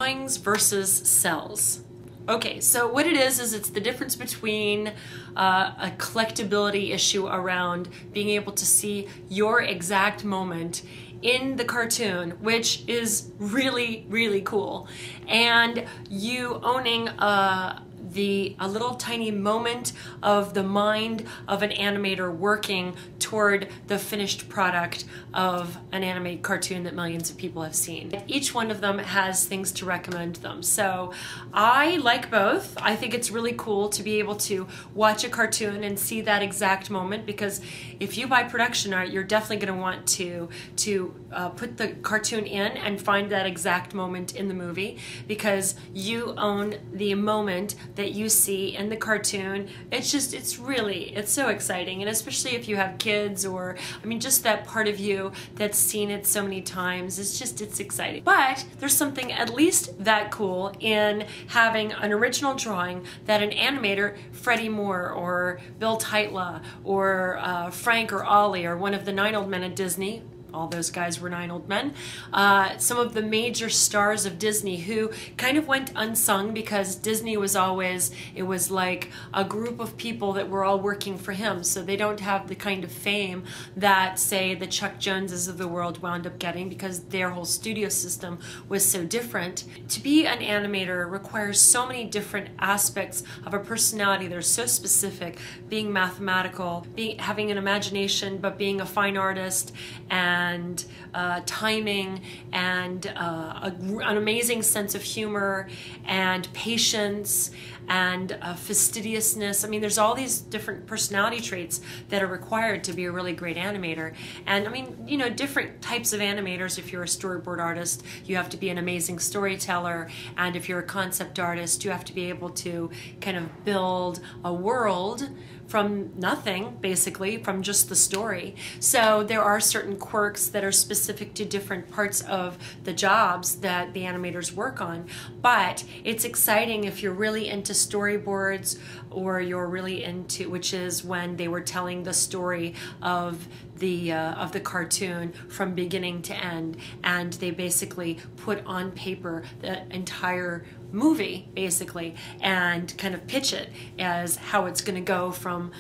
Drawings versus cels. Okay, so what it is it's the difference between a collectability issue around being able to see your exact moment in the cartoon, which is really, really cool, and you owning a little tiny moment of the mind of an animator working toward the finished product of an animated cartoon that millions of people have seen. Each one of them has things to recommend them. So I like both. I think it's really cool to be able to watch a cartoon and see that exact moment, because if you buy production art, you're definitely going to want to put the cartoon in and find that exact moment in the movie, because you own the moment that you see in the cartoon. It's so exciting, and especially if you have kids, or I mean just that part of you that's seen it so many times, it's exciting. But there's something at least that cool in having an original drawing that an animator, Freddie Moore or Bill Teitla or Frank or Ollie or one of the 9 old men at Disney, all those guys were 9 old men, some of the major stars of Disney who kind of went unsung because Disney was always, it was like a group of people that were all working for him, so they don't have the kind of fame that, say, the Chuck Joneses of the world wound up getting, because their whole studio system was so different. To be an animator requires so many different aspects of a personality that are so specific, being mathematical, having an imagination, but being a fine artist, and timing, and an amazing sense of humor, and patience, and fastidiousness. I mean, there's all these different personality traits that are required to be a really great animator. And I mean, you know, different types of animators. If you're a storyboard artist, you have to be an amazing storyteller, and if you're a concept artist, you have to be able to kind of build a world from nothing, basically, from just the story. So there are certain quirks that are specific to different parts of the jobs that the animators work on. But it's exciting if you're really into storyboards, or you're really into, which is when they were telling the story of the cartoon from beginning to end, and they basically put on paper the entire movie, basically, and kind of pitch it as how it's going to go from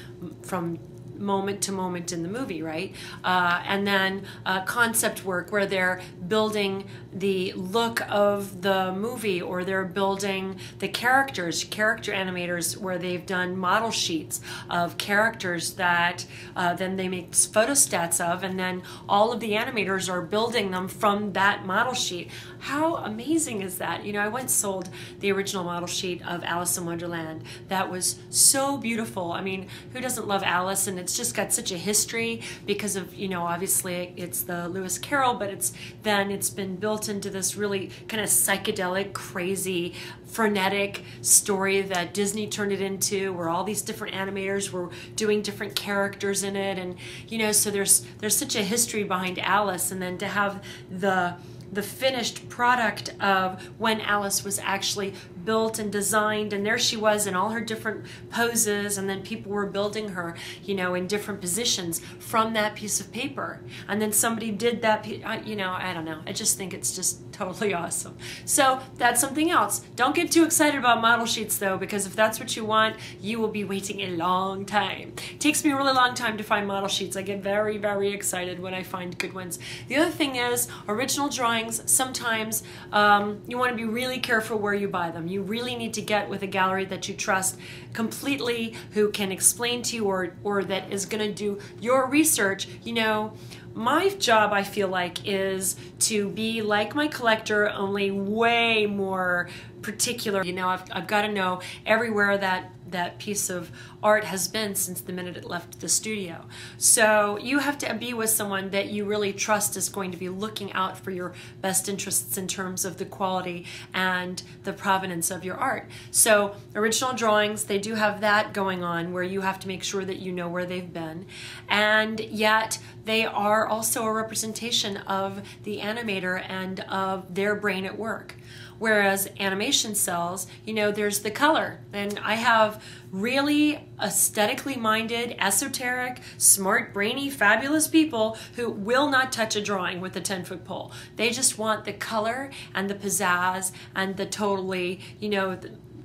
moment to moment in the movie, right? And then concept work, where they're building the look of the movie, or they're building the character animators, where they've done model sheets of characters that then they make photostats of, and then all of the animators are building them from that model sheet. How amazing is that? You know, I once sold the original model sheet of Alice in Wonderland. That was so beautiful. I mean, who doesn't love Alice? And it's just got such a history because of, you know, obviously it's the Lewis Carroll, but it's been built into this really kind of psychedelic, crazy, frenetic story that Disney turned it into, where all these different animators were doing different characters in it. And, you know, so there's such a history behind Alice, and then to have the finished product of when Alice was actually built and designed, and there she was in all her different poses, and then people were building her, you know, in different positions from that piece of paper, and then somebody did that, you know, I don't know, I just think it's just totally awesome. So that's something else. Don't get too excited about model sheets though, because if that's what you want, you will be waiting a long time. It takes me a really long time to find model sheets. I get very, very excited when I find good ones. The other thing is, original drawings, sometimes you want to be really careful where you buy them. You really need to get with a gallery that you trust completely, who can explain to you, or that is going to do your research. You know, my job, I feel like, is to be like my collector, only way more particular. You know, I've got to know everywhere that piece of art has been since the minute it left the studio. So you have to be with someone that you really trust is going to be looking out for your best interests in terms of the quality and the provenance of your art. So original drawings, they do have that going on, where you have to make sure that you know where they've been, and yet they are also a representation of the animator and of their brain at work. Whereas animation cels, you know, there's the color. And I have have really aesthetically minded, esoteric, smart, brainy, fabulous people who will not touch a drawing with a 10-foot pole. They just want the color and the pizzazz and the totally, you know,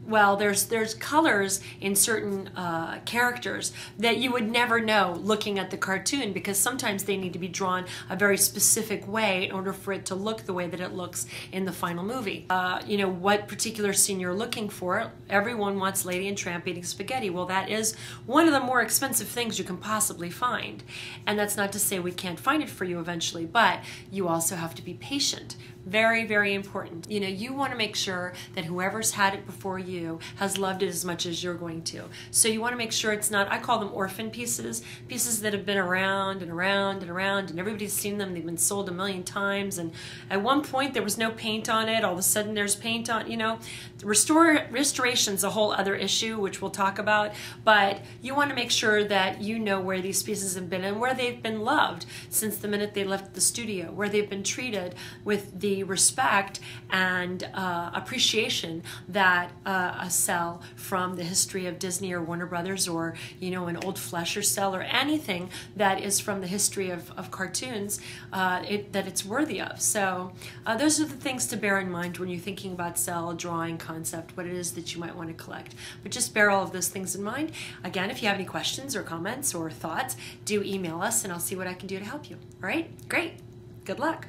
well, there's colors in certain characters that you would never know looking at the cartoon, because sometimes they need to be drawn a very specific way in order for it to look the way that it looks in the final movie. You know, what particular scene you're looking for. Everyone wants Lady and Tramp eating spaghetti. Well, that is one of the more expensive things you can possibly find. And that's not to say we can't find it for you eventually, but you also have to be patient. Very, very important. You know, you want to make sure that whoever's had it before you has loved it as much as you're going to. So you want to make sure it's not, I call them orphan pieces, pieces that have been around and around and around, and everybody's seen them. They've been sold a million times, and at one point there was no paint on it. All of a sudden there's paint on, you know. Restoration's a whole other issue, which we'll talk about, but you want to make sure that you know where these pieces have been and where they've been loved since the minute they left the studio, where they've been treated with the respect and appreciation that a cell from the history of Disney or Warner Brothers, or, you know, an old Fleischer cell, or anything that is from the history of cartoons, that it's worthy of. So those are the things to bear in mind when you're thinking about cell drawing concept, what it is that you might want to collect. But just bear all of those things in mind. Again, if you have any questions or comments or thoughts, do email us and I'll see what I can do to help you. All right? Great. Good luck.